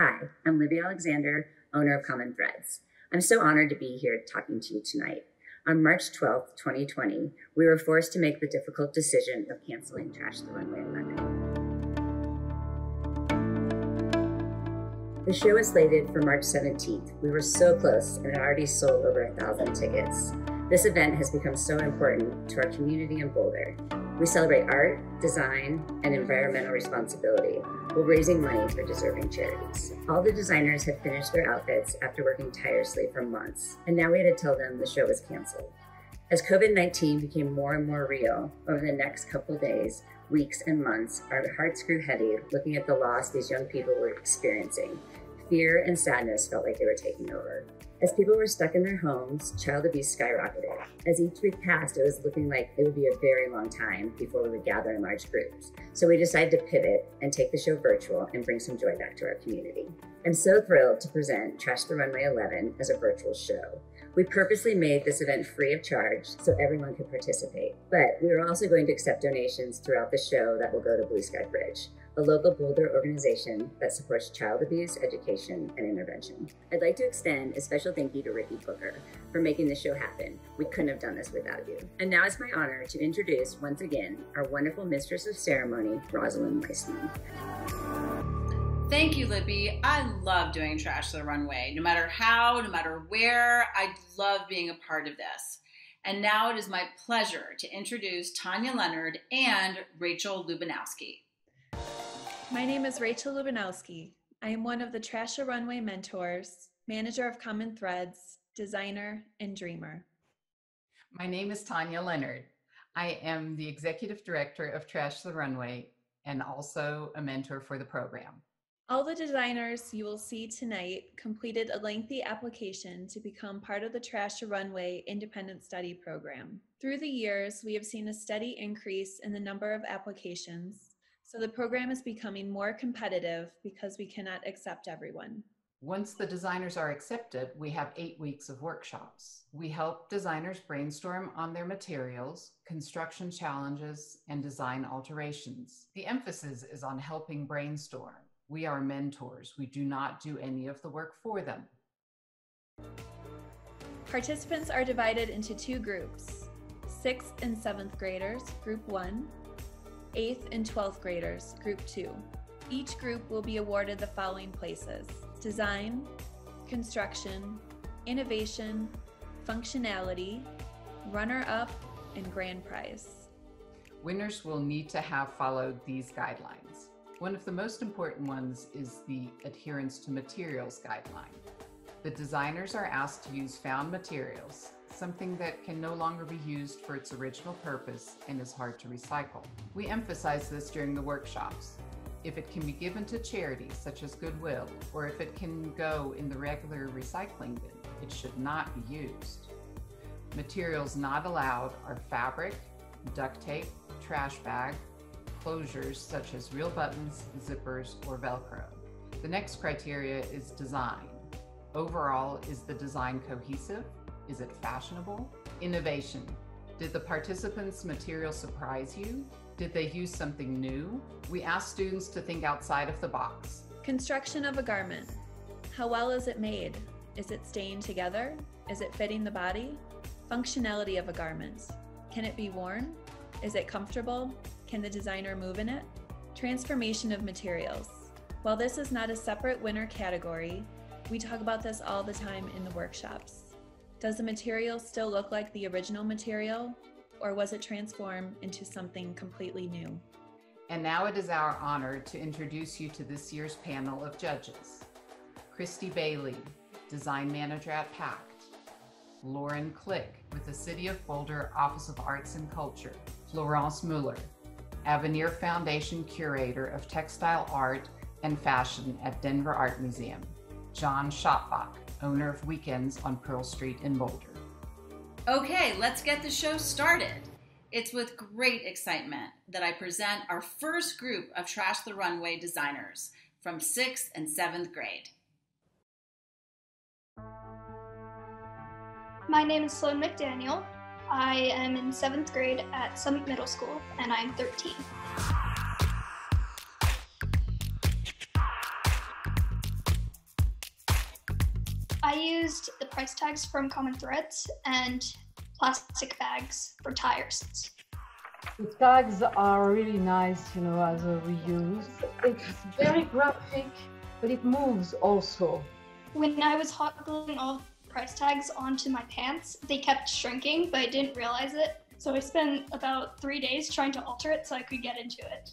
Hi, I'm Libby Alexander, owner of Common Threads. I'm so honored to be here talking to you tonight. On March 12th, 2020, we were forced to make the difficult decision of canceling Trash the Runway 11. The show is slated for March 17th. We were so close and had already sold over 1,000 tickets. This event has become so important to our community in Boulder. We celebrate art, design, and environmental responsibility while raising money for deserving charities. All the designers have finished their outfits after working tirelessly for months, and now we had to tell them the show was canceled. As COVID-19 became more and more real over the next couple days, weeks, and months, our hearts grew heavy looking at the loss these young people were experiencing. Fear and sadness felt like they were taking over. As people were stuck in their homes, child abuse skyrocketed. As each week passed, it was looking like it would be a very long time before we would gather in large groups. So we decided to pivot and take the show virtual and bring some joy back to our community. I'm so thrilled to present Trash the Runway 11 as a virtual show. We purposely made this event free of charge so everyone could participate. But we are also going to accept donations throughout the show that will go to Blue Sky Bridge, a local Boulder organization that supports child abuse, education, and intervention. I'd like to extend a special thank you to Ricky Booker for making this show happen. We couldn't have done this without you. And now it's my honor to introduce, once again, our wonderful mistress of ceremony, Rosalind Weissman. Thank you, Libby. I love doing Trash the Runway. No matter how, no matter where, I love being a part of this. And now it is my pleasure to introduce Tanya Leonard and Rachel Lubinowski. My name is Rachel Lubinowski. I am one of the Trash the Runway mentors, manager of Common Threads, designer, and dreamer. My name is Tanya Leonard. I am the executive director of Trash the Runway and also a mentor for the program. All the designers you will see tonight completed a lengthy application to become part of the Trash the Runway independent study program. Through the years, we have seen a steady increase in the number of applications, so the program is becoming more competitive because we cannot accept everyone. Once the designers are accepted, we have 8 weeks of workshops. We help designers brainstorm on their materials, construction challenges, and design alterations. The emphasis is on helping brainstorm. We are mentors. We do not do any of the work for them. Participants are divided into 2 groups, 6th and 7th graders, Group 1, 8th and 12th graders, Group 2. Each group will be awarded the following places: design, construction, innovation, functionality, runner-up, and grand prize. Winners will need to have followed these guidelines. One of the most important ones is the adherence to materials guideline. The designers are asked to use found materials, something that can no longer be used for its original purpose and is hard to recycle. We emphasize this during the workshops. If it can be given to charities such as Goodwill, or if it can go in the regular recycling bin, it should not be used. Materials not allowed are fabric, duct tape, trash bag, closures such as real buttons, zippers, or Velcro. The next criteria is design. Overall, is the design cohesive? Is it fashionable? Innovation. Did the participants' material surprise you? Did they use something new? We ask students to think outside of the box. Construction of a garment. How well is it made? Is it staying together? Is it fitting the body? Functionality of a garment. Can it be worn? Is it comfortable? Can the designer move in it? Transformation of materials. While this is not a separate winner category, we talk about this all the time in the workshops. Does the material still look like the original material, or was it transformed into something completely new? And now it is our honor to introduce you to this year's panel of judges. Christy Bailey, Design Manager at PACT. Lauren Click with the City of Boulder Office of Arts and Culture. Florence Muller, Avenir Foundation Curator of Textile Art and Fashion at Denver Art Museum. John Schottbach, owner of Weekends on Pearl Street in Boulder. Okay, let's get the show started. It's with great excitement that I present our first group of Trash the Runway designers from 6th and 7th grade. My name is Sloan McDaniel. I am in 7th grade at Summit Middle School, and I'm 13. I used the price tags from Common Threads and plastic bags for tires. The tags are really nice, as a reuse. It's very graphic, but it moves also. When I was hot gluing all the price tags onto my pants, they kept shrinking, but I didn't realize it. So I spent about 3 days trying to alter it so I could get into it.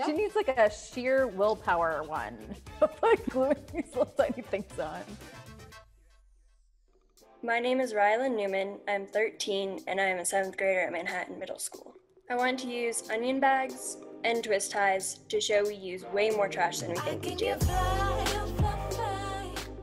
She needs like a sheer willpower one, like gluing these little tiny things on. My name is Rylan Newman. I'm 13 and I am a 7th grader at Manhattan Middle School. I wanted to use onion bags and twist ties to show we use way more trash than we think we do.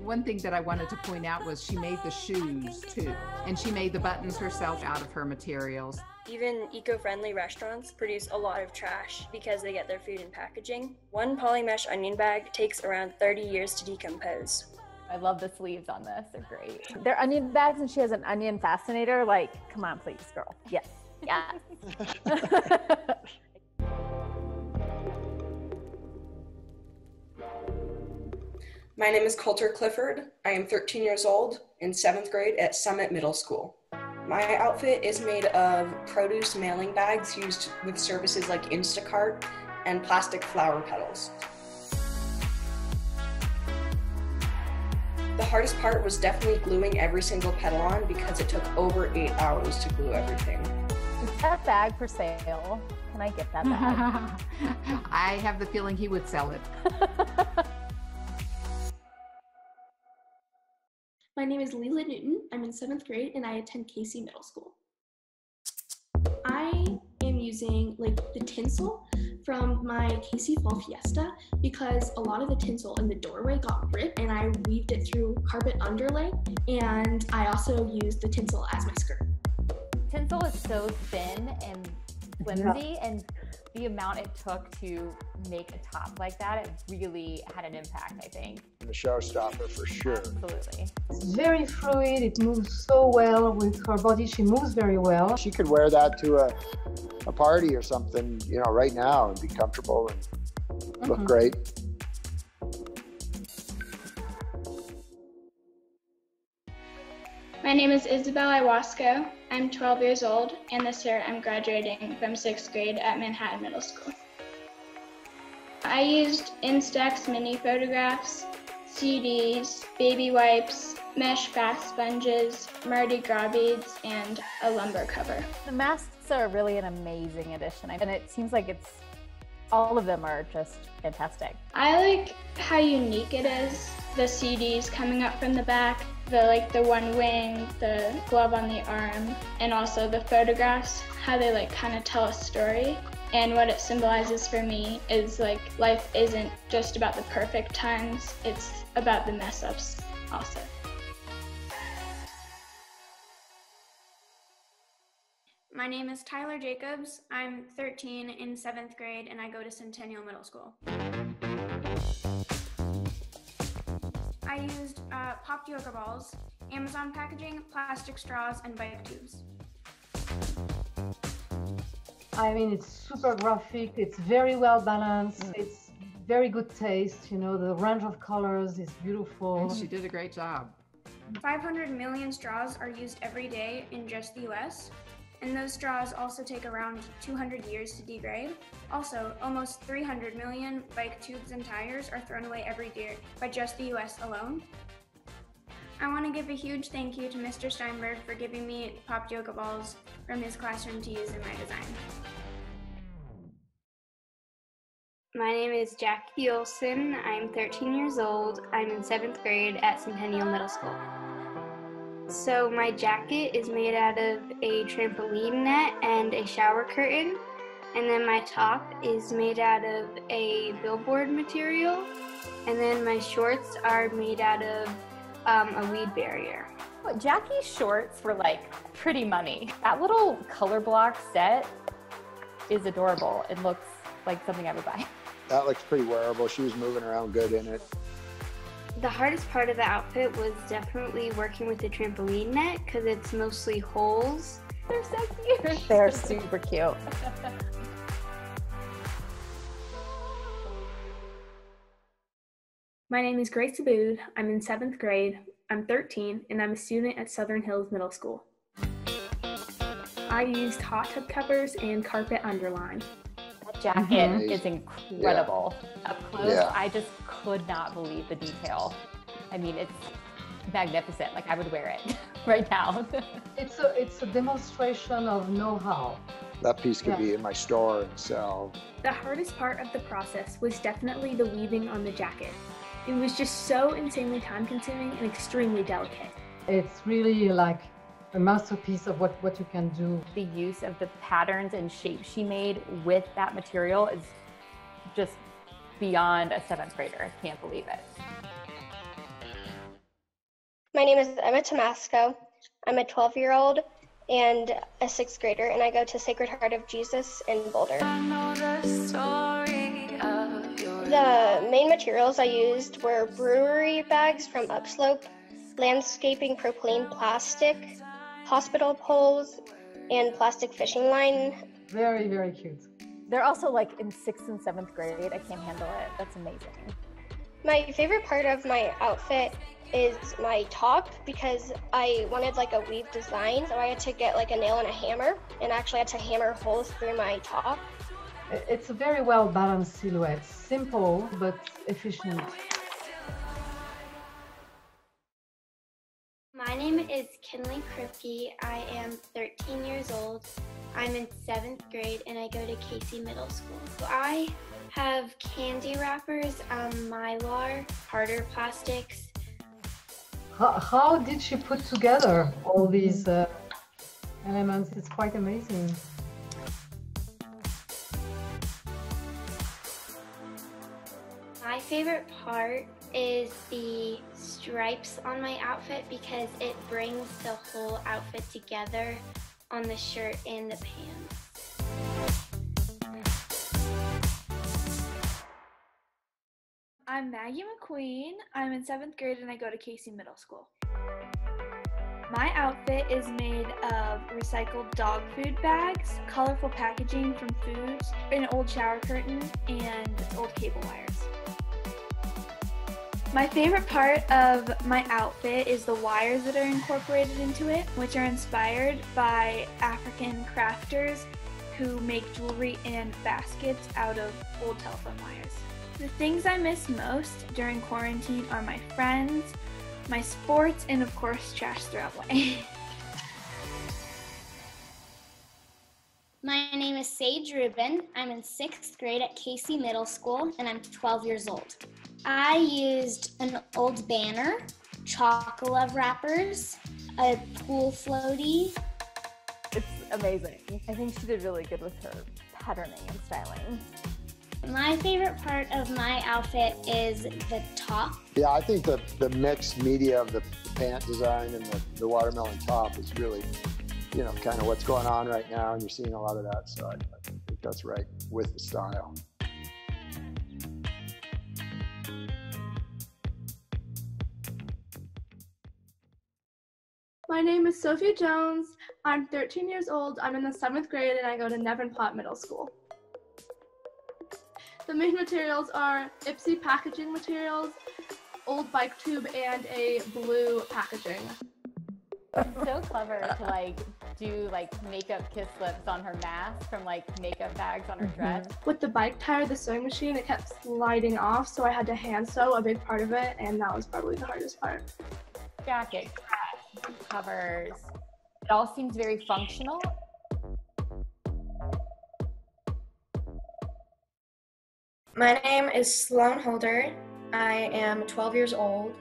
One thing that I wanted to point out was she made the shoes too, and she made the buttons herself out of her materials. Even eco-friendly restaurants produce a lot of trash because they get their food in packaging. One polymesh onion bag takes around 30 years to decompose. I love the sleeves on this, they're great. They're onion bags and she has an onion fascinator, like, come on please, girl. Yes, yes. My name is Coulter Clifford. I am 13 years old in 7th grade at Summit Middle School. My outfit is made of produce mailing bags used with services like Instacart and plastic flower petals. The hardest part was definitely gluing every single petal on because it took over 8 hours to glue everything. Is that bag for sale? Can I get that bag? I have the feeling he would sell it. My name is Leela Newton. I'm in 7th grade and I attend Casey Middle School. I am using the tinsel from my Casey Fall Fiesta because a lot of the tinsel in the doorway got ripped and I weaved it through carpet underlay, and I also used the tinsel as my skirt. Tinsel is so thin and flimsy, and the amount it took to make a top like that, it really had an impact, I think. The showstopper for sure. Absolutely. It's very fluid, it moves so well with her body, she moves very well. She could wear that to a party or something, right now and be comfortable and look great. My name is Isabel Iwasco. I'm 12 years old, and this year I'm graduating from 6th grade at Manhattan Middle School. I used Instax mini photographs, CDs, baby wipes, mesh bath sponges, Mardi Gras beads, and a lumber cover. The masks are really an amazing addition, and it seems like all of them are just fantastic. I like how unique it is. The CDs coming up from the back, the one wing, the glove on the arm, and also the photographs, how they kind of tell a story. And what it symbolizes for me is life isn't just about the perfect times, it's about the mess ups also. My name is Tyler Jacobs. I'm 13 in 7th grade and I go to Centennial Middle School. I used popped yoga balls, Amazon packaging, plastic straws, and bike tubes. I mean, it's super graphic, it's very well balanced, it's very good taste, the range of colors is beautiful. And she did a great job. 500 million straws are used every day in just the US, and those straws also take around 200 years to degrade. Also, almost 300 million bike tubes and tires are thrown away every year by just the US alone. I want to give a huge thank you to Mr. Steinberg for giving me popped yoga balls from his classroom to use in my design. My name is Jackie Olson. I'm 13 years old. I'm in 7th grade at Centennial Middle School. So my jacket is made out of a trampoline net and a shower curtain. And then my top is made out of a billboard material. And then my shorts are made out of a weed barrier. Jackie's shorts were pretty money. That little color block set is adorable. It looks like something I would buy. That looks pretty wearable. She was moving around good in it. The hardest part of the outfit was definitely working with the trampoline net because it's mostly holes. They're so cute. They're super cute. My name is Grace Abood. I'm in 7th grade. I'm 13 and I'm a student at Southern Hills Middle School. I used hot tub covers and carpet underline. That jacket is incredible. Up close, I just could not believe the detail. I mean, it's magnificent. Like, I would wear it right now. It's a demonstration of know-how. That piece could be in my store and sell. The hardest part of the process was definitely the weaving on the jacket. It was just so insanely time-consuming and extremely delicate. It's really like a masterpiece of what you can do. The use of the patterns and shapes she made with that material is just beyond a 7th grader. I can't believe it. My name is Emma Tomasco. I'm a 12-year-old and a 6th grader, and I go to Sacred Heart of Jesus in Boulder. The main materials I used were brewery bags from Upslope, landscaping propylene plastic, hospital poles, and plastic fishing line. Very, very cute. They're also like in 6th and 7th grade. I can't handle it. That's amazing. My favorite part of my outfit is my top because I wanted like a weave design, so I had to get like a nail and a hammer and actually had to hammer holes through my top. It's a very well balanced silhouette, simple but efficient. My name is Kinley Kripke. I am 13 years old. I'm in 7th grade and I go to Casey Middle School. I have candy wrappers, Mylar, harder plastics. How did she put together all these elements? It's quite amazing. My favorite part is the stripes on my outfit because it brings the whole outfit together on the shirt and the pants. I'm Maggie McQueen. I'm in 7th grade and I go to Casey Middle School. My outfit is made of recycled dog food bags, colorful packaging from foods, an old shower curtain, and old cable wires. My favorite part of my outfit is the wires that are incorporated into it, which are inspired by African crafters who make jewelry and baskets out of old telephone wires. The things I miss most during quarantine are my friends, my sports, and of course, trash throw away. My name is Sage Rubin. I'm in 6th grade at Casey Middle School, and I'm 12 years old. I used an old banner, chocolate wrappers, a pool floaty. It's amazing. I think she did really good with her patterning and styling. My favorite part of my outfit is the top. Yeah, I think the mixed media of the pant design and the watermelon top is really, you know, kind of what's going on right now, and you're seeing a lot of that, so I think that's right with the style. My name is Sophia Jones. I'm 13 years old. I'm in the 7th grade and I go to Nevenpont Middle School. The main materials are Ipsy packaging materials, old bike tube, and a blue packaging. It's so clever to like do like makeup kiss lips on her mask from like makeup bags on her dress. With the bike tire, the sewing machine, it kept sliding off, so I had to hand sew a big part of it, and that was probably the hardest part. Jacket, covers. It all seems very functional. My name is Sloan Holder. I am 12 years old.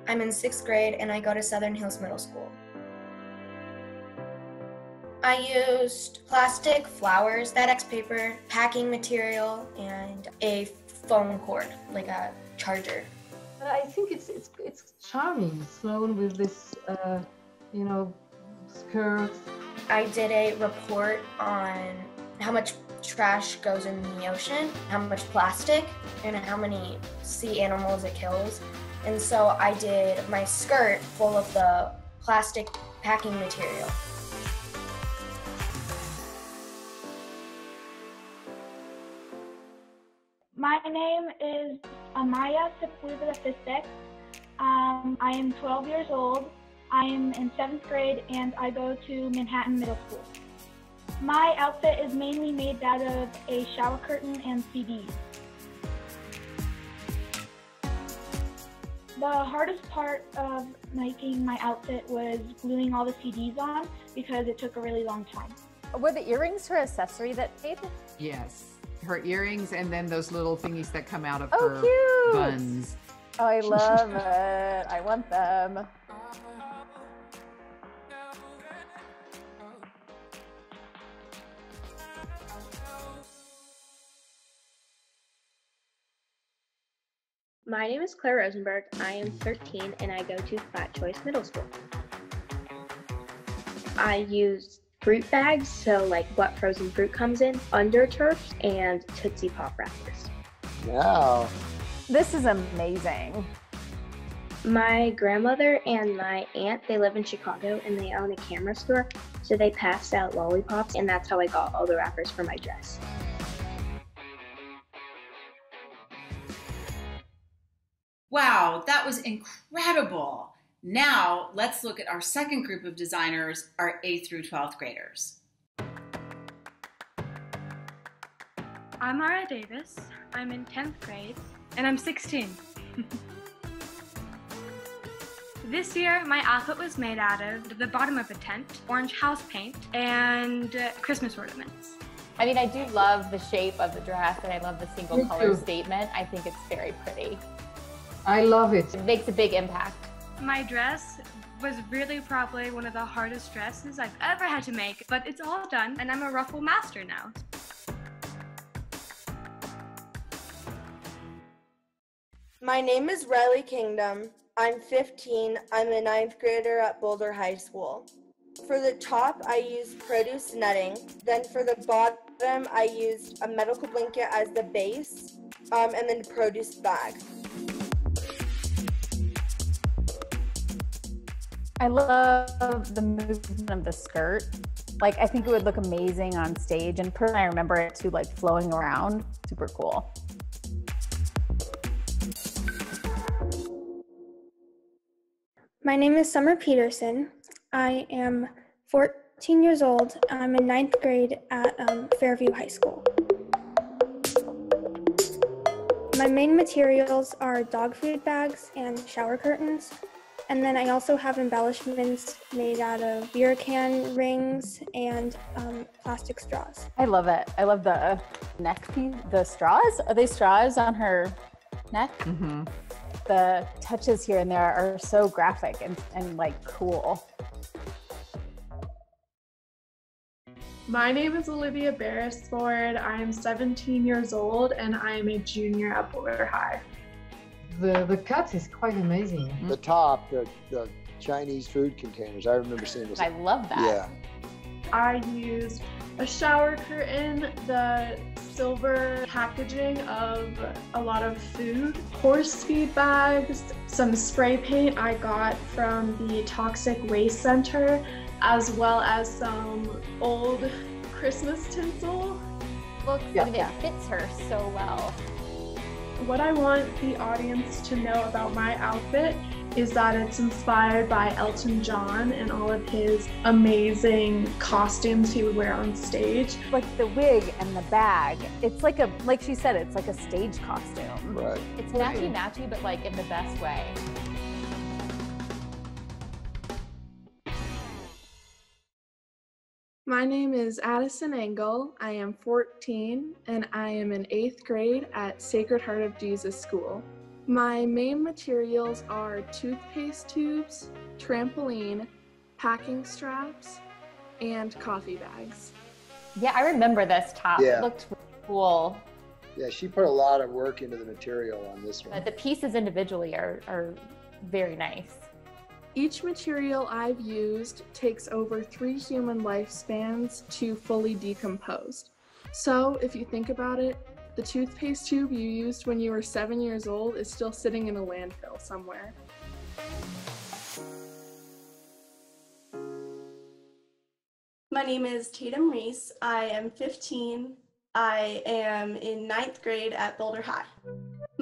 I'm in 6th grade and I go to Southern Hills Middle School. I used plastic, flowers, FedEx paper, packing material, and a phone cord, like a charger. But I think it's charming, Sloan, with this, you know, skirt. I did a report on how much trash goes in the ocean, how much plastic, and how many sea animals it kills. And so I did my skirt full of the plastic packing material. My name is Amaya Sepulveda Fistek. I am 12 years old. I am in 7th grade and I go to Manhattan Middle School. My outfit is mainly made out of a shower curtain and CDs. The hardest part of making my outfit was gluing all the CDs on because it took a really long time. Were the earrings her accessory that made? Yes, her earrings and then those little thingies that come out of Oh, her cute. buns. Oh, I love it. I want them. My name is Claire Rosenberg. I am 13 and I go to Flat Choice Middle School. I use fruit bags, so like what frozen fruit comes in, Under Turfs, and Tootsie Pop wrappers. Wow. This is amazing. My grandmother and my aunt, they live in Chicago and they own a camera store, so they passed out lollipops and that's how I got all the wrappers for my dress. Wow, that was incredible. Now let's look at our second group of designers, our 8th through 12th graders. I'm Mara Davis. I'm in 10th grade and I'm 16. This year, my outfit was made out of the bottom of a tent, orange house paint, and Christmas ornaments. I mean, I do love the shape of the dress and I love the single color statement. I think it's very pretty. I love it. It makes a big impact. My dress was really probably one of the hardest dresses I've ever had to make, but it's all done and I'm a ruffle master now. My name is Riley Kingdom. I'm 15. I'm a 9th grader at Boulder High School. For the top, I used produce netting. Then for the bottom, I used a medical blanket as the base, and then a produce bag. I love the movement of the skirt. Like, I think it would look amazing on stage, and personally, I remember it too, like flowing around. Super cool. My name is Summer Peterson. I am 14 years old. I'm in 9th grade at Fairview High School. My main materials are dog food bags and shower curtains. And then I also have embellishments made out of beer can rings and plastic straws. I love it. I love the neck piece, the straws. Are they straws on her neck? Mm-hmm. The touches here and there are so graphic and like cool. My name is Olivia Beresford. I am 17 years old and I am a junior at Boulder High. The cut is quite amazing. The top, the Chinese food containers. I remember seeing this. I love that. Yeah. I used a shower curtain, the silver packaging of a lot of food, horse feed bags, some spray paint I got from the Toxic Waste Center, as well as some old Christmas tinsel. Looks, I mean, it fits her so well. What I want the audience to know about my outfit is that it's inspired by Elton John and all of his amazing costumes he would wear on stage. Like the wig and the bag, it's like like she said, it's like a stage costume. Right. It's matchy-matchy, but like in the best way. My name is Addison Engel. I am 14 and I am in 8th grade at Sacred Heart of Jesus School. My main materials are toothpaste tubes, trampoline, packing straps, and coffee bags. Yeah, I remember this top. Yeah. It looked really cool. Yeah, she put a lot of work into the material on this one. The pieces individually are very nice. Each material I've used takes over 3 human lifespans to fully decompose. So if you think about it, the toothpaste tube you used when you were 7 years old is still sitting in a landfill somewhere. My name is Tatum Reese. I am 15. I am in 9th grade at Boulder High.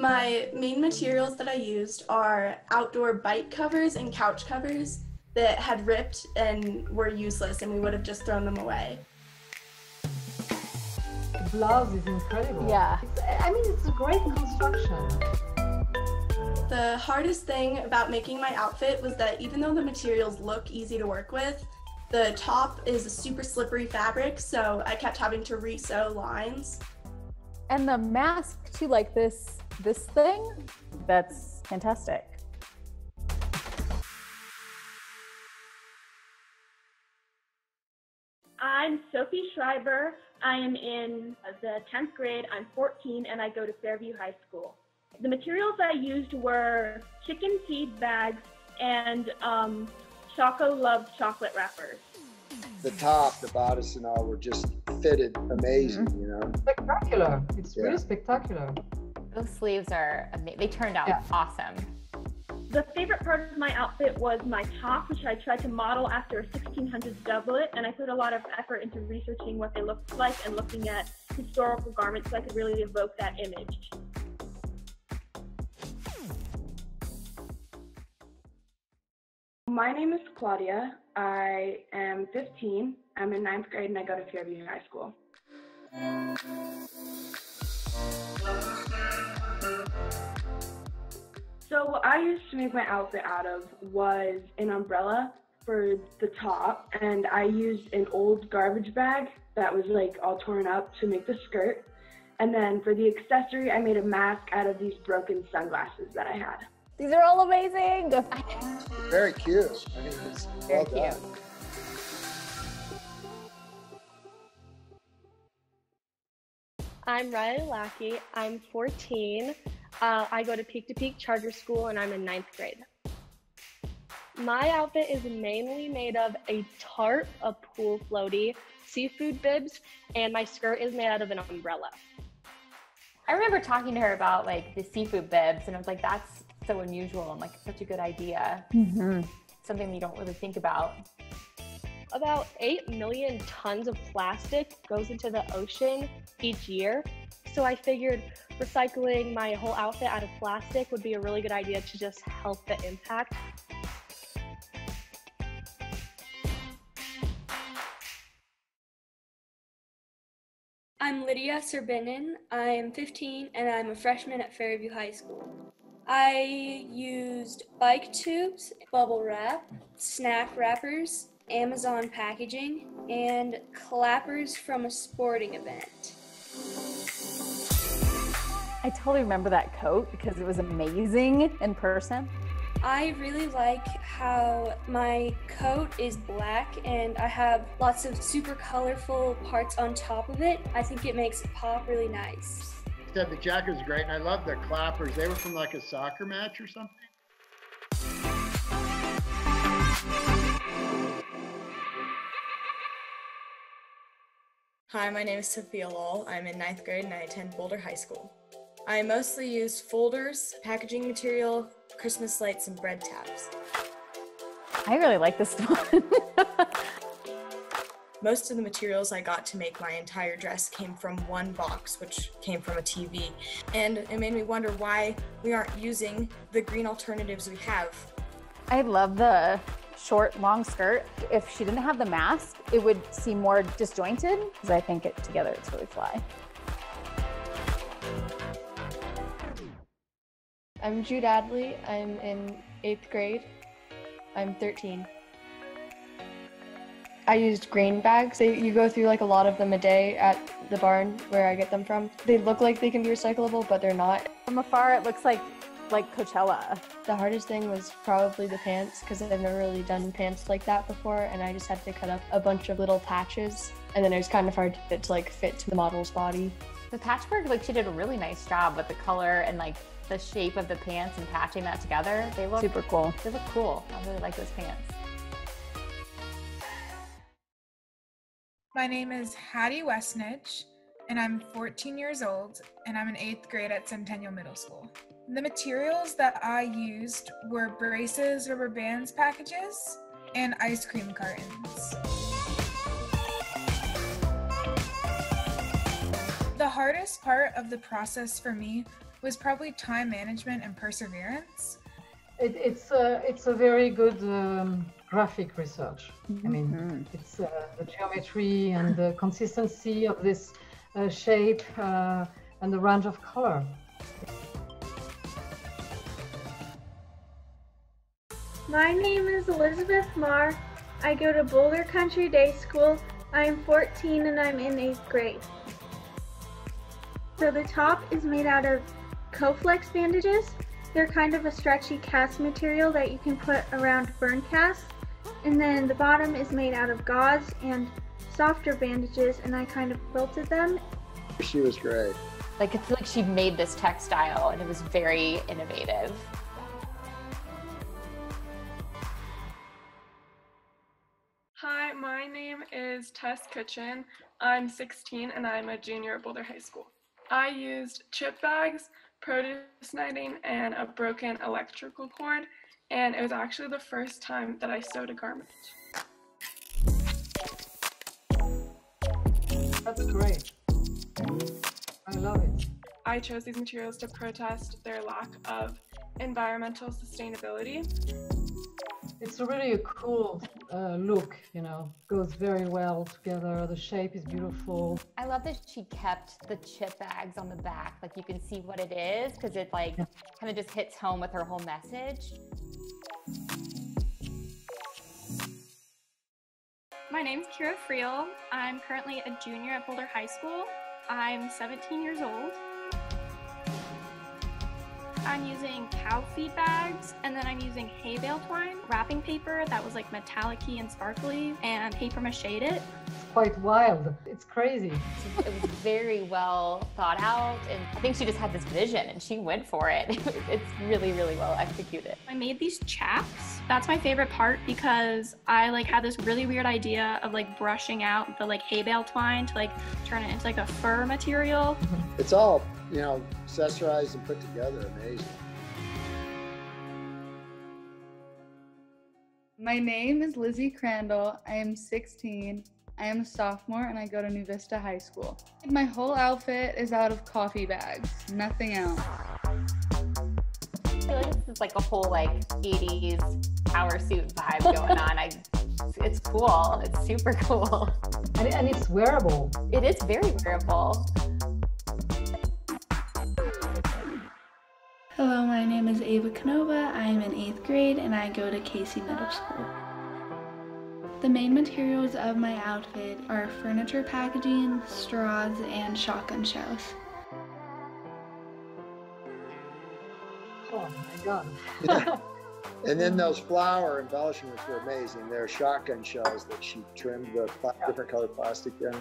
My main materials that I used are outdoor bike covers and couch covers that had ripped and were useless, and we would have just thrown them away. The blouse is incredible. Yeah. It's a great construction. The hardest thing about making my outfit was that even though the materials look easy to work with, the top is a super slippery fabric, so I kept having to re-sew lines. And the mask too, like this thing, that's fantastic. I'm Sophie Schreiber. I am in the 10th grade. I'm 14 and I go to Fairview High School. The materials I used were chicken feed bags and Choco Love chocolate wrappers. The top, the bodice and all were just fitted amazing, you know? Spectacular. It's really spectacular. Those sleeves are amazing. They turned out awesome. The favorite part of my outfit was my top, which I tried to model after a 1600s doublet, and I put a lot of effort into researching what they looked like and looking at historical garments so I could really evoke that image. My name is Claudia. I am 15. I'm in 9th grade and I go to Fairview High School. So what I used to make my outfit out of was an umbrella for the top, and I used an old garbage bag that was like all torn up to make the skirt. And then for the accessory, I made a mask out of these broken sunglasses that I had. These are all amazing. Very cute. It's well done. I'm Riley Lackey. I'm 14. I go to Peak Charter School and I'm in 9th grade. My outfit is mainly made of a tarp, a pool floaty, seafood bibs, and my skirt is made out of an umbrella. I remember talking to her about like the seafood bibs, and I was like, that's so unusual and like such a good idea. Something you don't really think about. About 8 million tons of plastic goes into the ocean each year. So I figured recycling my whole outfit out of plastic would be a really good idea to just help the impact. I'm Lydia Serbinin. I am 15 and I'm a freshman at Fairview High School. I used bike tubes, bubble wrap, snack wrappers, Amazon packaging, and clappers from a sporting event. I totally remember that coat because it was amazing in person. I really like how my coat is black and I have lots of super colorful parts on top of it. I think it makes it pop really nice. Said the jacket was great, and I love the clappers. They were from like a soccer match or something. Hi, my name is Sophia Lowell. I'm in 9th grade and I attend Boulder High School. I mostly use folders, packaging material, Christmas lights, and bread tabs. I really like this one. Most of the materials I got to make my entire dress came from one box, which came from a TV. And it made me wonder why we aren't using the green alternatives we have. I love the short, long skirt. If she didn't have the mask, it would seem more disjointed, because I think it together it's really fly. I'm Jude Adley. I'm in 8th grade. I'm 13. I used grain bags. You go through like a lot of them a day at the barn where I get them from. They look like they can be recyclable, but they're not. From afar, it looks like Coachella. The hardest thing was probably the pants, because I've never really done pants like that before, and I just had to cut up a bunch of little patches, and then it was kind of hard to like fit to the model's body. The patchwork, like she did a really nice job with the color and like the shape of the pants and patching that together. They look super cool. They look cool. I really like those pants. My name is Hattie Westnich, and I'm 14 years old, and I'm in 8th grade at Centennial Middle School. The materials that I used were braces, rubber bands packages, and ice cream cartons. The hardest part of the process for me was probably time management and perseverance. It's a very good graphic research. I mean, it's the geometry and the consistency of this shape and the range of color. My name is Elizabeth Marr. I go to Boulder Country Day School. I'm 14 and I'm in 8th grade. So the top is made out of Coflex bandages. They're kind of a stretchy cast material that you can put around burn casts. And then the bottom is made out of gauze and softer bandages, and I kind of quilted them. She was great. Like, I feel like she made this textile and it was very innovative. Hi, my name is Tess Kitchen. I'm 16 and I'm a junior at Boulder High School. I used chip bags, produce netting, and a broken electrical cord, and it was actually the first time that I sewed a garment. That's great. I love it. I chose these materials to protest their lack of environmental sustainability. It's really a cool look, you know, goes very well together. The shape is beautiful. I love that she kept the chip bags on the back. Like, you can see what it is because it like kind of just hits home with her whole message. My name's Kira Friel. I'm currently a junior at Boulder High School. I'm 17 years old. I'm using cow feed bags, and then I'm using hay bale twine, wrapping paper that was like metallic-y and sparkly, and paper mache'd it. It's quite wild. It's crazy. It was very well thought out, and I think she just had this vision and she went for it. It's really, really well executed. I made these chaps. That's my favorite part because I like had this really weird idea of like brushing out the like hay bale twine to like turn it into like a fur material. It's all, you know, accessorized and put together. Amazing. My name is Lizzie Crandall. I am 16. I am a sophomore and I go to New Vista High School. My whole outfit is out of coffee bags, nothing else. I feel like this is like a whole like 80s power suit vibe going on. It's cool. It's super cool. And it's wearable. It is very wearable. Hello, my name is Ava Canova. I'm in 8th grade and I go to Casey Middle School. The main materials of my outfit are furniture packaging, straws, and shotgun shells. Oh my God. Yeah. And then those flower embellishments were amazing. They're shotgun shells that she trimmed the different color plastic in.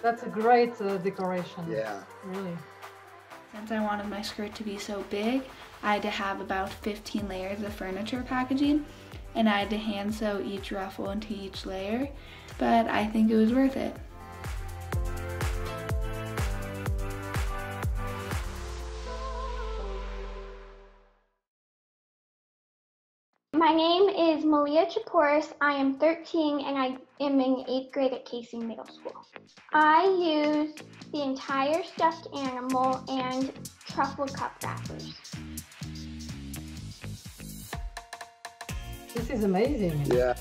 That's a great decoration. Yeah. Really. Since I wanted my skirt to be so big, I had to have about 15 layers of furniture packaging, and I had to hand sew each ruffle into each layer, but I think it was worth it. My name is Malia Chaporis. I am 13 and I am in 8th grade at Casey Middle School. I used the entire stuffed animal and truffle cup wrappers. This is amazing. Yeah.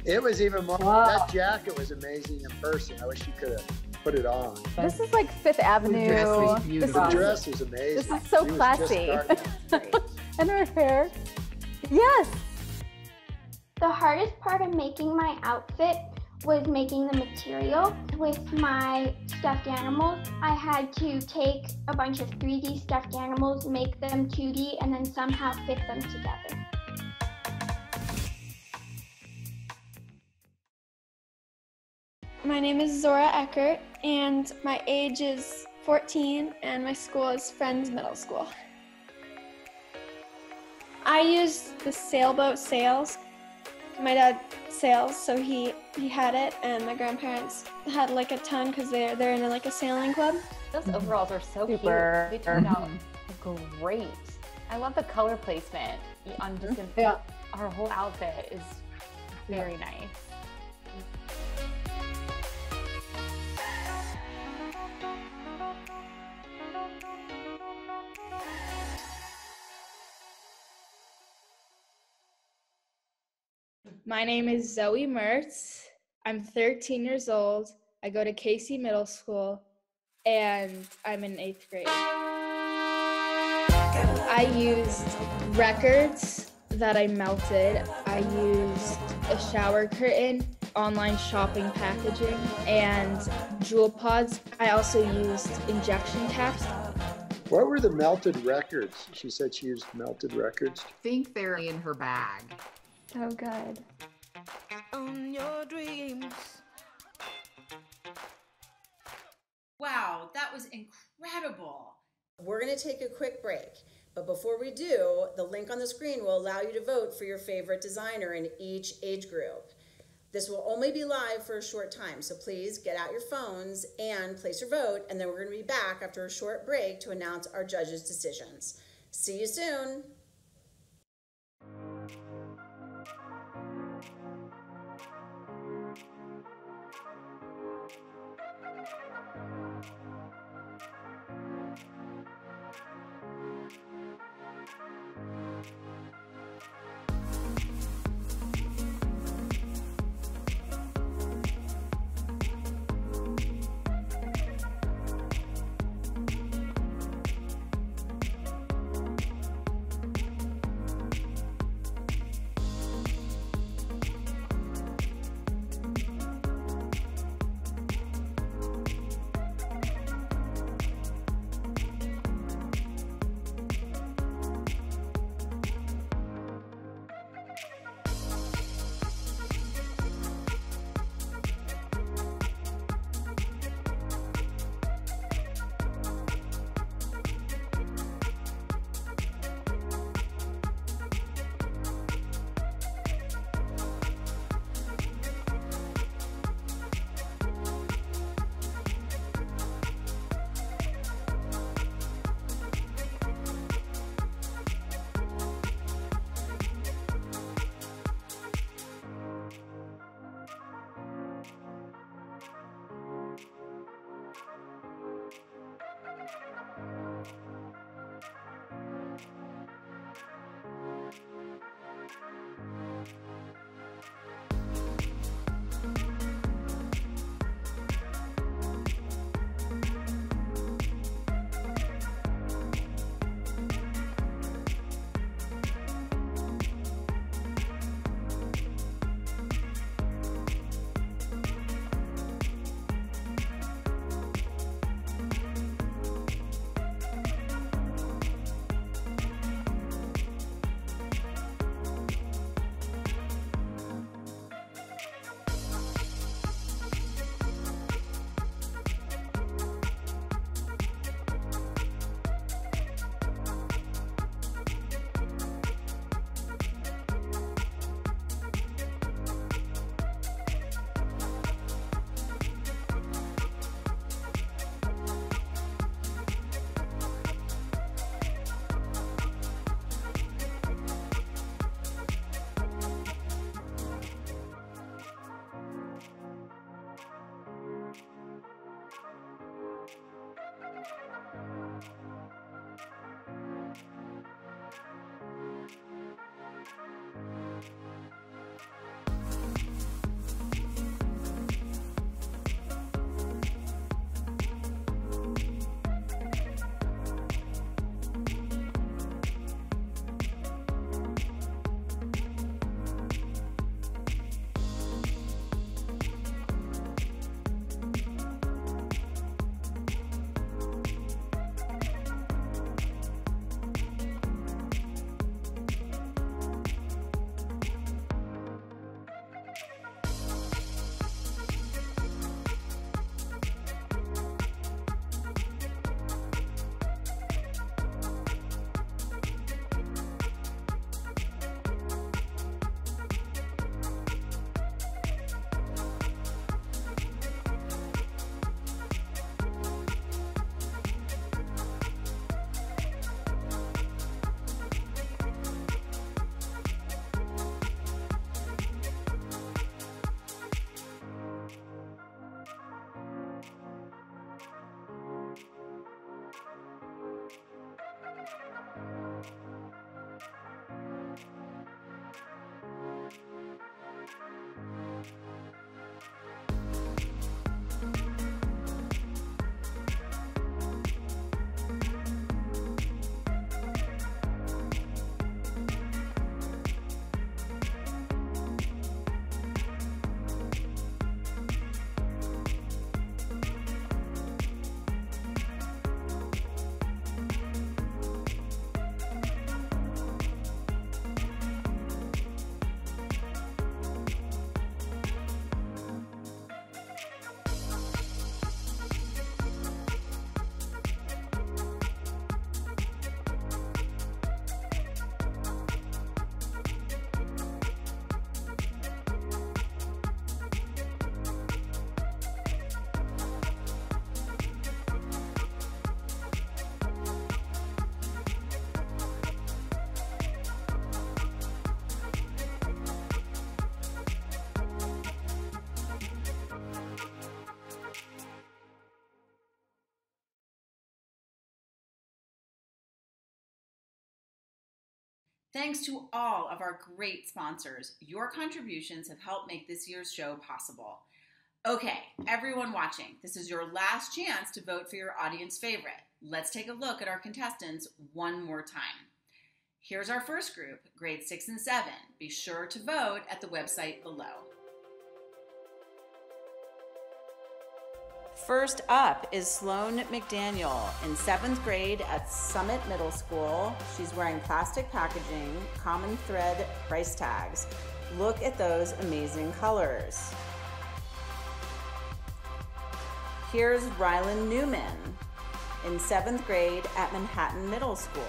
It was even more, wow. That jacket was amazing in person. I wish you could have put it on. This is like Fifth Avenue. The dress was amazing. This is so classy. And her hair. Yes! The hardest part of making my outfit was making the material. With my stuffed animals, I had to take a bunch of 3D stuffed animals, make them 2D, and then somehow fit them together. My name is Zora Eckert, and my age is 14, and my school is Friends Middle School. I used the sailboat sails. My dad sails, so he had it, and my grandparents had like a ton because they're in like a sailing club. Those overalls are so cute. They turned out great. I love the color placement on just our whole outfit is very nice. My name is Zoe Mertz. I'm 13 years old. I go to Casey Middle School, and I'm in 8th grade. I used records that I melted. I used a shower curtain, online shopping packaging, and jewel pods. I also used injection caps. What were the melted records? She said she used melted records. I think they're in her bag. So good. On your dreams. Wow, that was incredible. We're going to take a quick break. But before we do, the link on the screen will allow you to vote for your favorite designer in each age group. This will only be live for a short time, so please get out your phones and place your vote, and then we're going to be back after a short break to announce our judges' decisions. See you soon. Thanks to all of our great sponsors. Your contributions have helped make this year's show possible. Okay, everyone watching, this is your last chance to vote for your audience favorite. Let's take a look at our contestants one more time. Here's our first group, grades 6 and 7. Be sure to vote at the website below. First up is Sloan McDaniel in 7th grade at Summit Middle School. She's wearing plastic packaging, common thread price tags. Look at those amazing colors. Here's Rylan Newman in 7th grade at Manhattan Middle School.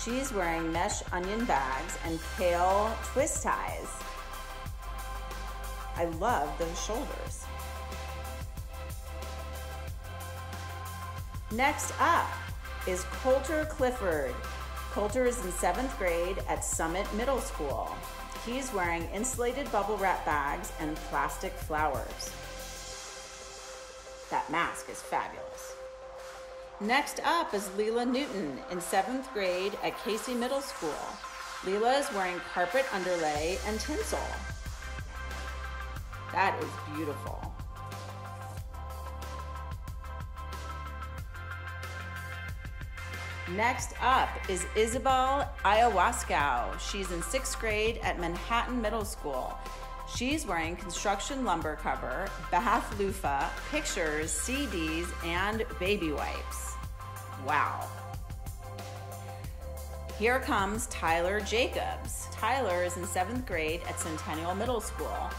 She's wearing mesh onion bags and kale twist ties. I love those shoulders. Next up is Coulter Clifford. Coulter is in 7th grade at Summit Middle School. He's wearing insulated bubble wrap bags and plastic flowers. That mask is fabulous. Next up is Leela Newton in 7th grade at Casey Middle School. Leela is wearing carpet underlay and tinsel. That is beautiful. Next up is Isabel Ayahuascow. She's in 6th grade at Manhattan Middle School. She's wearing construction lumber cover, bath loofah, pictures, CDs, and baby wipes. Wow. Here comes Tyler Jacobs. Tyler is in 7th grade at Centennial Middle School.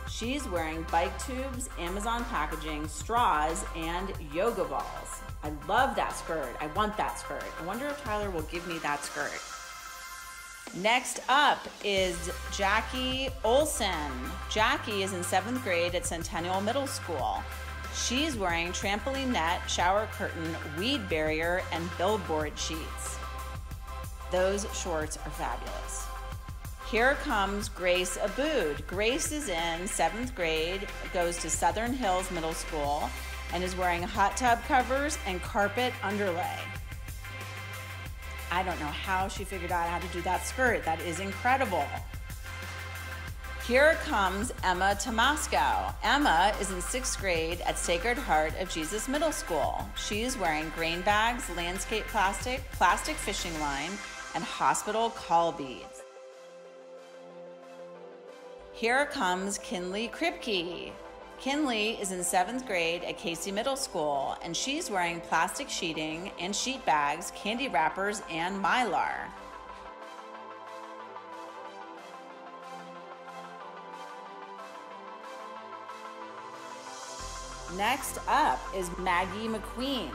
She's wearing bike tubes, Amazon packaging, straws, and yoga balls. I love that skirt. I want that skirt. I wonder if Tyler will give me that skirt. Next up is Jackie Olson. Jackie is in 7th grade at Centennial Middle School. She's wearing trampoline net, shower curtain, weed barrier, and billboard sheets. Those shorts are fabulous. Here comes Grace Abood. Grace is in 7th grade, goes to Southern Hills Middle School, and is wearing hot tub covers and carpet underlay. I don't know how she figured out how to do that skirt. That is incredible. Here comes Emma Tomasco. Emma is in 6th grade at Sacred Heart of Jesus Middle School. She's wearing grain bags, landscape plastic, plastic fishing line, and hospital call beads. Here comes Kinley Kripke. Kinley is in 7th grade at Casey Middle School, and she's wearing plastic sheeting and sheet bags, candy wrappers, and Mylar. Next up is Maggie McQueen.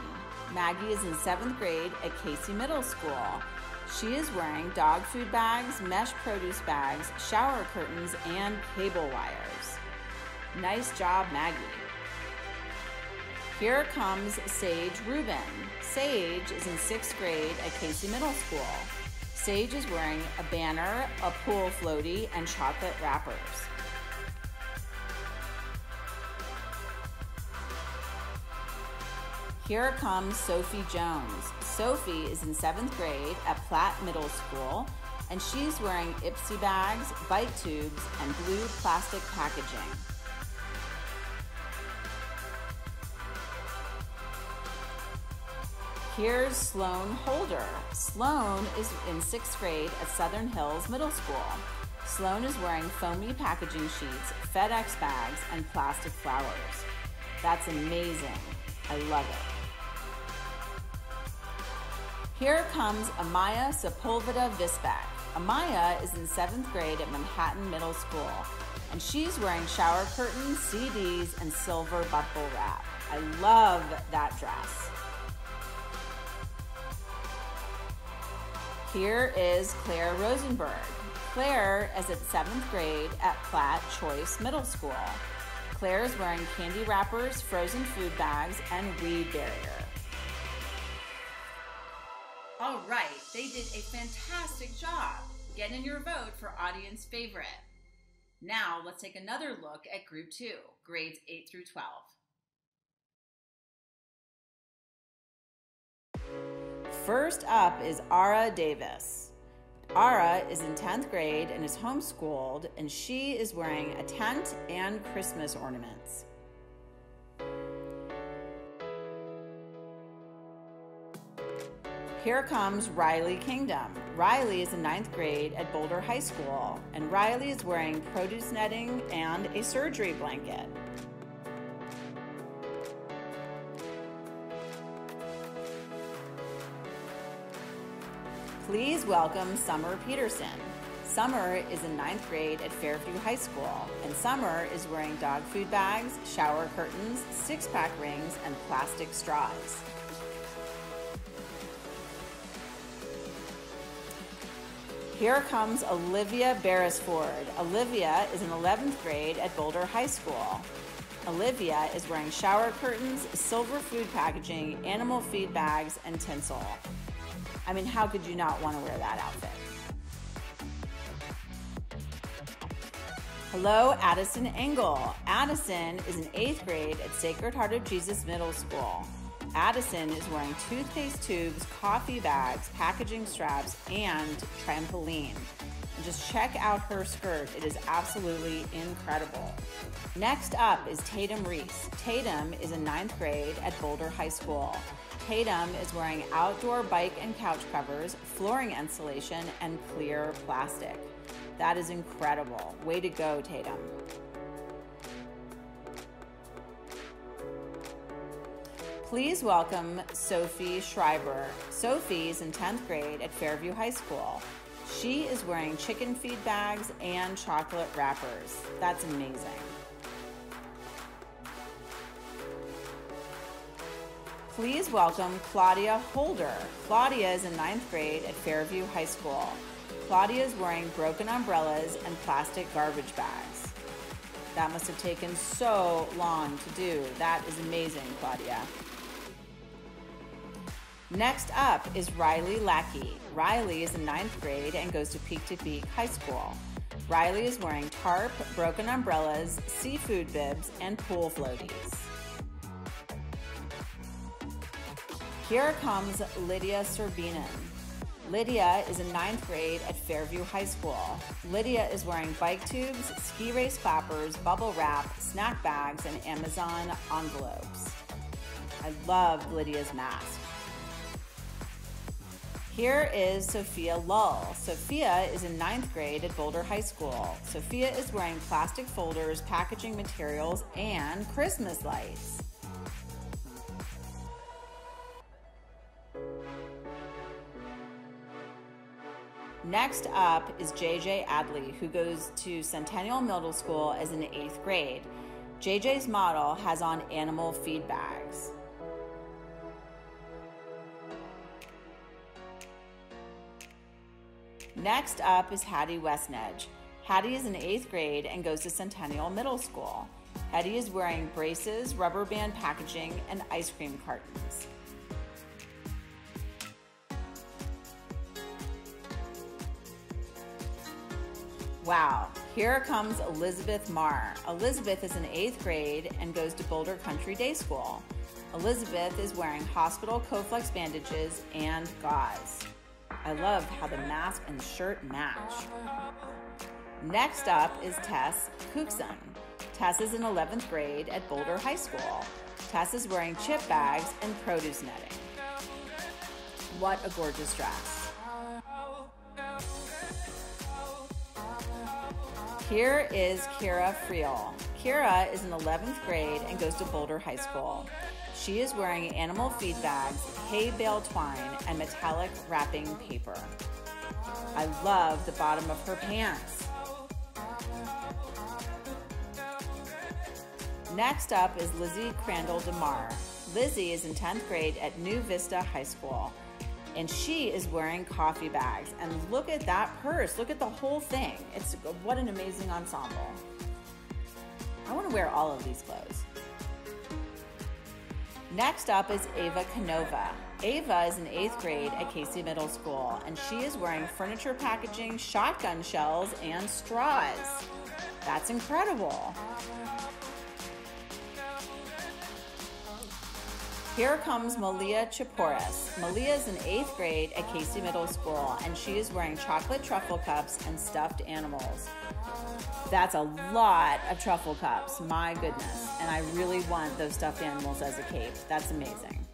Maggie is in 7th grade at Casey Middle School. She is wearing dog food bags, mesh produce bags, shower curtains, and cable wires. Nice job, Maggie. Here comes Sage Rubin. Sage is in 6th grade at Casey Middle School. Sage is wearing a banner, a pool floaty, and chocolate wrappers. Here comes Sophie Jones. Sophie is in 7th grade at Platt Middle School, and she's wearing Ipsy bags, bike tubes, and blue plastic packaging. Here's Sloan Holder. Sloan is in 6th grade at Southern Hills Middle School. Sloan is wearing foamy packaging sheets, FedEx bags, and plastic flowers. That's amazing. I love it. Here comes Amaya Sepulveda Visbek. Amaya is in 7th grade at Manhattan Middle School, and she's wearing shower curtains, CDs, and silver bubble wrap. I love that dress. Here is Claire Rosenberg. Claire is at 7th grade at Platt Choice Middle School. Claire is wearing candy wrappers, frozen food bags, and weed barrier. All right, they did a fantastic job. Get in your vote for audience favorite. Now let's take another look at Group 2, grades 8 through 12. First up is Ara Davis. Ara is in 10th grade and is homeschooled, and she is wearing a tent and Christmas ornaments. Here comes Riley Kingdom. Riley is in 9th grade at Boulder High School, and Riley is wearing produce netting and a surgery blanket. Please welcome Summer Peterson. Summer is in 9th grade at Fairview High School, and Summer is wearing dog food bags, shower curtains, six-pack rings, and plastic straws. Here comes Olivia Beresford. Olivia is in 11th grade at Boulder High School. Olivia is wearing shower curtains, silver food packaging, animal feed bags, and tinsel. I mean, how could you not want to wear that outfit? Hello, Addison Engel. Addison is in 8th grade at Sacred Heart of Jesus Middle School. Addison is wearing toothpaste tubes, coffee bags, packaging straps, and trampoline. And just check out her skirt. It is absolutely incredible. Next up is Tatum Reese. Tatum is in 9th grade at Boulder High School. Tatum is wearing outdoor bike and couch covers, flooring insulation, and clear plastic. That is incredible. Way to go, Tatum. Please welcome Sophie Schreiber. Sophie is in 10th grade at Fairview High School. She is wearing chicken feed bags and chocolate wrappers. That's amazing. Please welcome Claudia Holder. Claudia is in 9th grade at Fairview High School. Claudia is wearing broken umbrellas and plastic garbage bags. That must have taken so long to do. That is amazing, Claudia. Next up is Riley Lackey. Riley is in 9th grade and goes to Peak to Peak High School. Riley is wearing tarp, broken umbrellas, seafood bibs, and pool floaties. Here comes Lydia Serbinin. Lydia is in 9th grade at Fairview High School. Lydia is wearing bike tubes, ski race clappers, bubble wrap, snack bags, and Amazon envelopes. I love Lydia's mask. Here is Sophia Lull. Sophia is in 9th grade at Boulder High School. Sophia is wearing plastic folders, packaging materials, and Christmas lights. Next up is JJ Adley, who goes to Centennial Middle School as in 8th grade. JJ's model has on animal feed bags. Next up is Hattie Westnedge. Hattie is in 8th grade and goes to Centennial Middle School. Hattie is wearing braces, rubber band packaging, and ice cream cartons. Wow, here comes Elizabeth Marr. Elizabeth is in 8th grade and goes to Boulder Country Day School. Elizabeth is wearing hospital Coflex bandages and gauze. I love how the mask and shirt match. Next up is Tess Cookson. Tess is in 11th grade at Boulder High School. Tess is wearing chip bags and produce netting. What a gorgeous dress. Here is Kira Friel. Kira is in 11th grade and goes to Boulder High School. She is wearing animal feed bags, hay bale twine, and metallic wrapping paper. I love the bottom of her pants. Next up is Lizzie Crandall DeMar. Lizzie is in 10th grade at New Vista High School, and she is wearing coffee bags. And look at that purse. Look at the whole thing. What an amazing ensemble. I want to wear all of these clothes. Next up is Ava Canova. Ava is in 8th grade at Casey Middle School, and she is wearing furniture packaging, shotgun shells, and straws. That's incredible. Here comes Malia Chaporis. Malia is in 8th grade at Casey Middle School, and she is wearing chocolate truffle cups and stuffed animals. That's a lot of truffle cups, my goodness. And I really want those stuffed animals as a cape. That's amazing.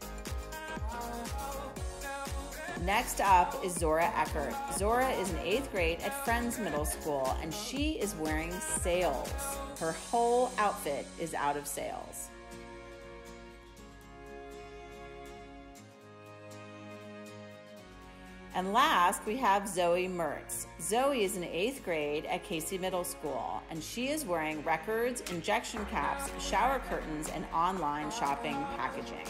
Next up is Zora Eckert. Zora is in 8th grade at Friends Middle School, and she is wearing sails. Her whole outfit is out of sails. And last, we have Zoe Mertz. Zoe is in 8th grade at Casey Middle School, and she is wearing records, injection caps, shower curtains, and online shopping packaging.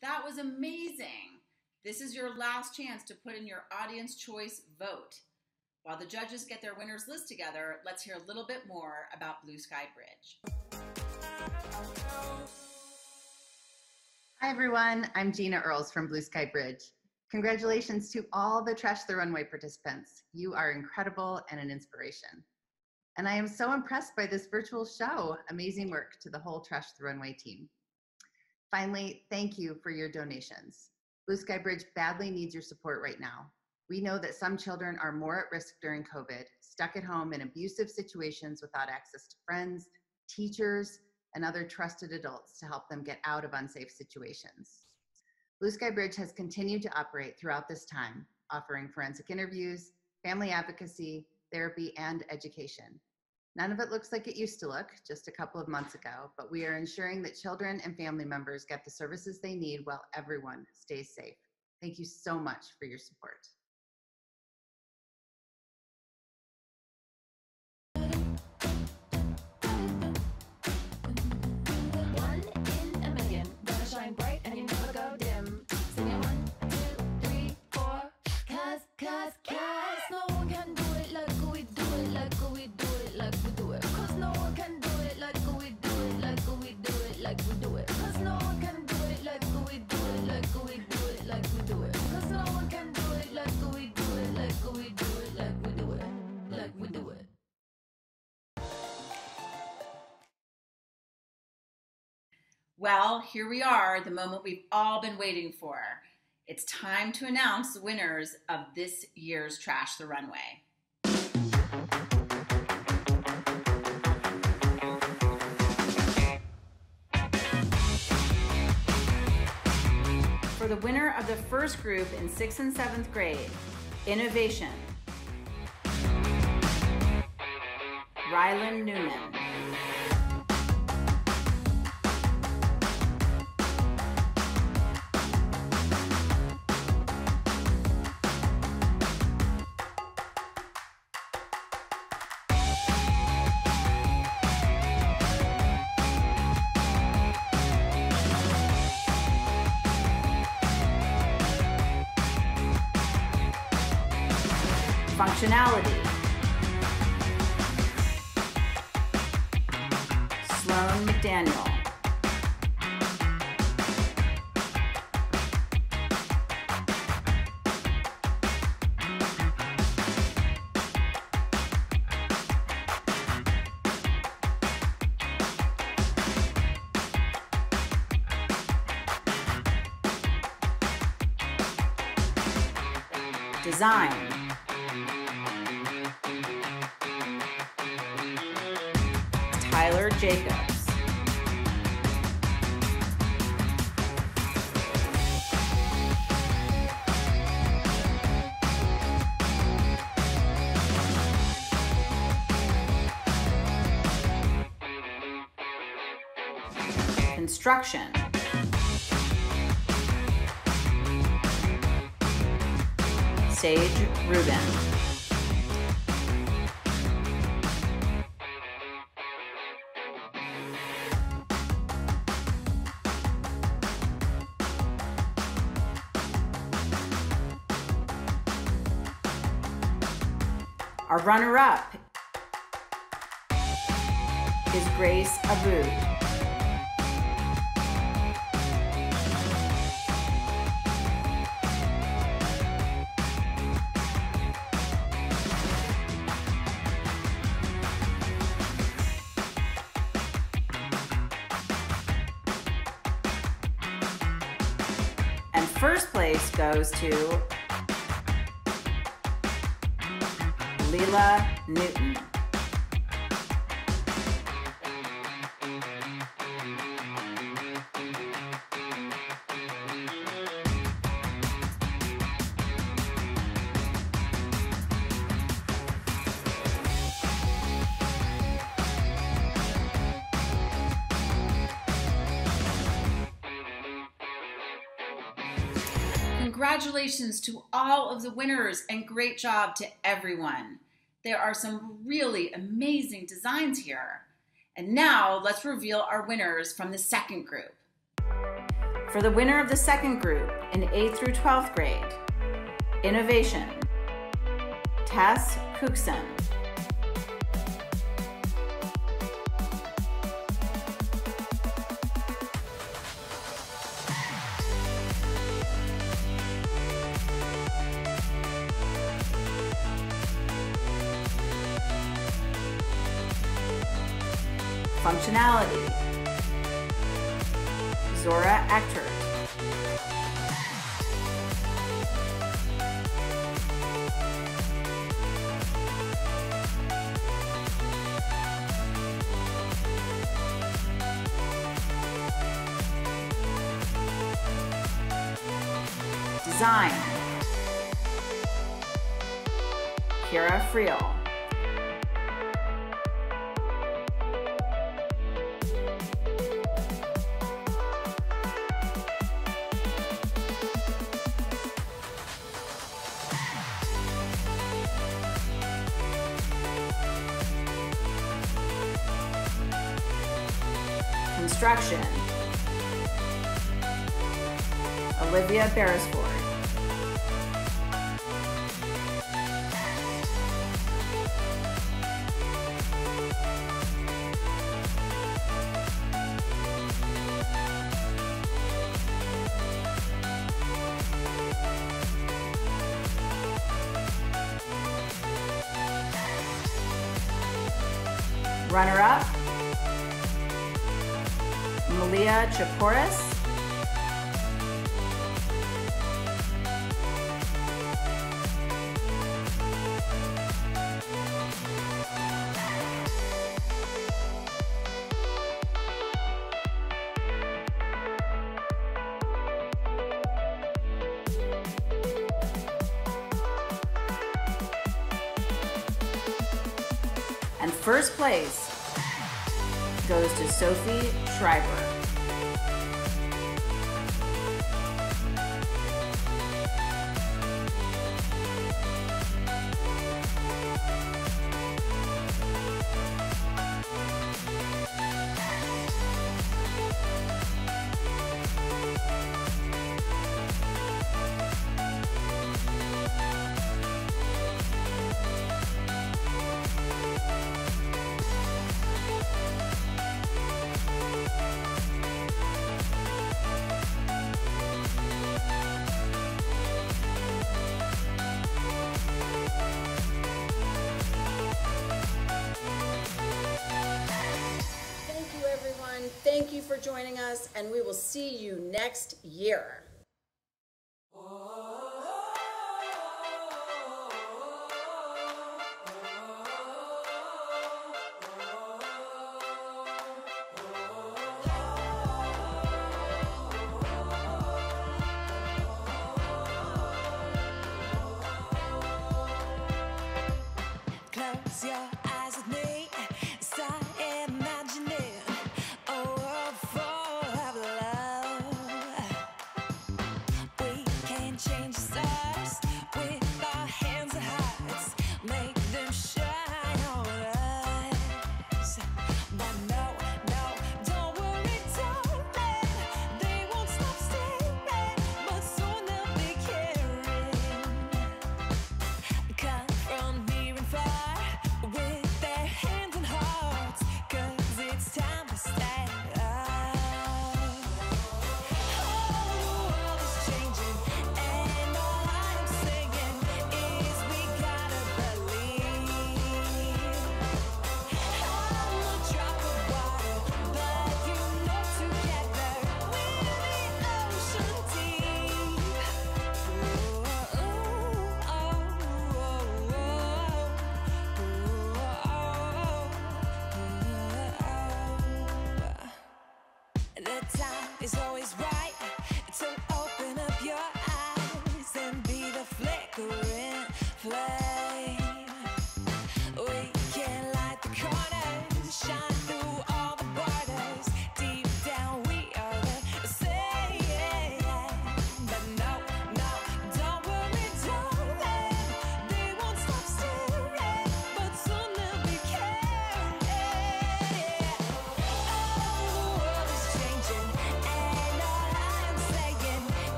That was amazing. This is your last chance to put in your audience choice vote. While the judges get their winners list together, let's hear a little bit more about Blue Sky Bridge. Hi everyone, I'm Gina Earls from Blue Sky Bridge. Congratulations to all the Trash the Runway participants. You are incredible and an inspiration. And I am so impressed by this virtual show. Amazing work to the whole Trash the Runway team. Finally, thank you for your donations. Blue Sky Bridge badly needs your support right now. We know that some children are more at risk during COVID, stuck at home in abusive situations without access to friends, teachers, and other trusted adults to help them get out of unsafe situations. Blue Sky Bridge has continued to operate throughout this time, offering forensic interviews, family advocacy, therapy, and education. None of it looks like it used to look just a couple of months ago, but we are ensuring that children and family members get the services they need while everyone stays safe. Thank you so much for your support. Bright and you never go dim. Sing it 1, 2, 3, 4. Cause no one can do it like we do it, like we do it, like we do it. Cause no one can do it like we do it, like we do it, like we do it. Cause no one can do it like we do it, like we do it, like we do it. Cause no one can do it like we do it, like we do it, like we do it, like we do it. Well, here we are, the moment we've all been waiting for. It's time to announce the winners of this year's Trash the Runway. For the winner of the first group in 6th and 7th grade, Innovation, Rylan Newman. Functionality, Sloan McDaniel. Design, Tyler Jacobs. Construction, Sage Rubin. Our runner-up is Grace Aboud. first place goes to Leela Newton. Congratulations to all of the winners and great job to everyone. There are some really amazing designs here. And now let's reveal our winners from the second group. For the winner of the second group in 8th through 12th grade, Innovation, Tess Cookson. Functionality, Zora Echtert. Design, Kira Friel. Construction, Olivia Beresford. Runner-up, Malia Chaporis. And first place goes to Sophie Schreiber. Thank you for joining us, and we will see you next year. Close your eyes with me, start imagining a world full of love.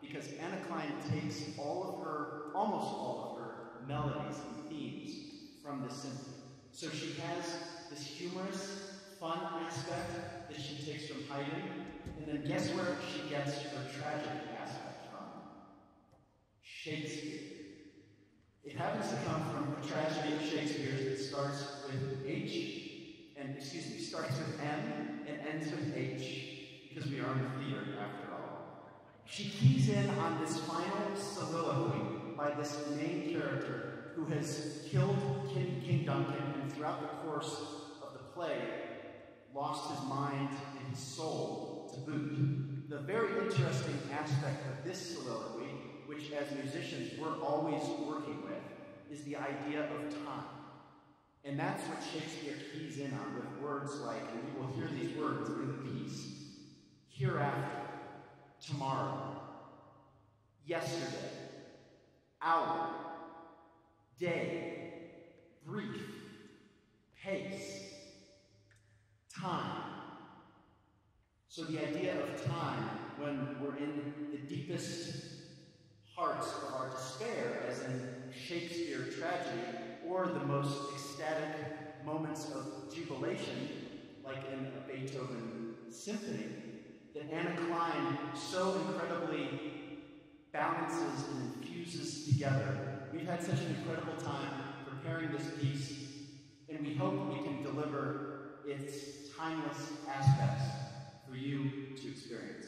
because Anna Klein takes almost all of her melodies and themes from this symphony. So she has this humorous, fun aspect that she takes from Haydn, and then guess where she gets her tragic aspect from? Shakespeare. It happens to come from a tragedy of Shakespeare's that starts with starts with M and ends with H, because we are in the theater after all. She keys in on this final soliloquy by this main character who has killed King Duncan, and throughout the course of the play, lost his mind and his soul to boot. The very interesting aspect of this soliloquy, which as musicians we're always working with, is the idea of time. And that's what Shakespeare keys in on with words like, and we will hear these words in the piece, hereafter, tomorrow, yesterday, hour, day, brief, pace, time. So the idea of time, when we're in the deepest hearts of our despair, as in Shakespeare tragedy, or the most ecstatic moments of jubilation, like in a Beethoven symphony, that Anna Klein so incredibly balances and infuses together. We've had such an incredible time preparing this piece, and we hope we can deliver its timeless aspects for you to experience.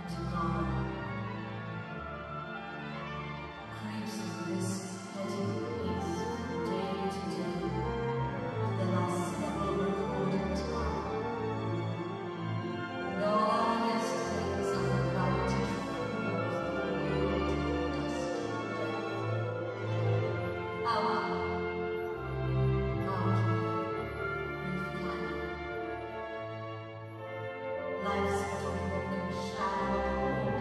into gone. Creeps of this petty peace from day to day, the last ever recorded time. Though our yesterdays are the brightest life's but a broken shadow.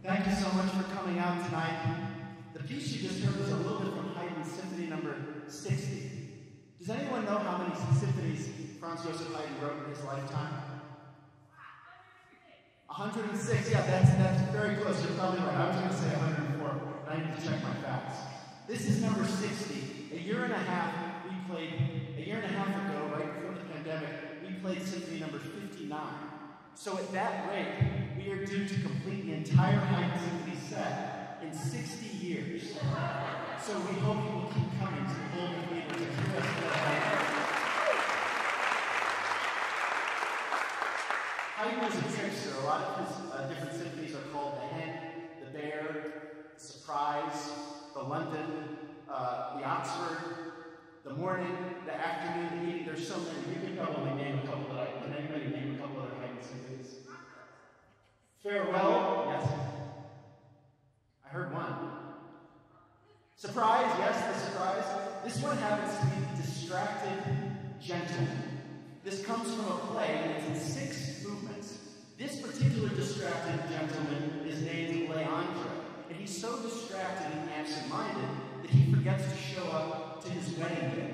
Thank you so much for coming out tonight. The piece you just heard was a little bit from Haydn's Symphony number 60. Does anyone know how many symphonies Franz Joseph Haydn wrote in his lifetime? 106, yeah, that's very close. You're probably right. I was going to say 104, but I need to check my facts. This is number 60. A year and a half ago, right before the pandemic, we played Symphony number 59. So at that rate, we are due to complete the entire Haydn Symphony set in 60 years. So we hope you will keep coming to the Boulder Theater to hear us play Haydn was a trickster. A lot of his different symphonies are called the Hen, the Bear, the Surprise, the London, the Oxford, the Morning, the Afternoon, the Evening. There's so many. You can probably name a couple that can anybody name a couple other Haydn symphonies? Farewell, yes. I heard one. Surprise, yes, the Surprise. This one happens to be Distracted Gentleman. This comes from a play, and it's in 6 movements. This particular distracted gentleman is named Leandro, and he's so distracted and absent-minded that he forgets to show up to his wedding day.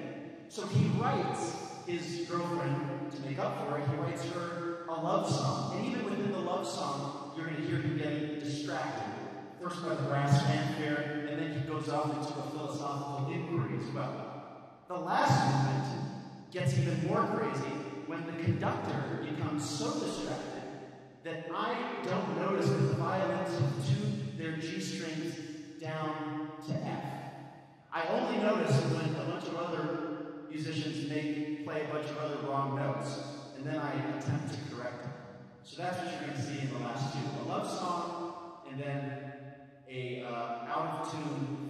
So he writes his girlfriend, to make up for it, he writes her a love song. And even within the love song, you're going to hear him getting distracted. First by the brass fanfare, and then he goes off into a philosophical inquiry as well. The last movement gets even more crazy when the conductor becomes so distracted that I don't notice that the violins tune their G strings down to F. I only notice when a bunch of other musicians play a bunch of other wrong notes, and then I attempt to correct them. So that's what you're going to see in the last two. A love song, and then a out-of-tune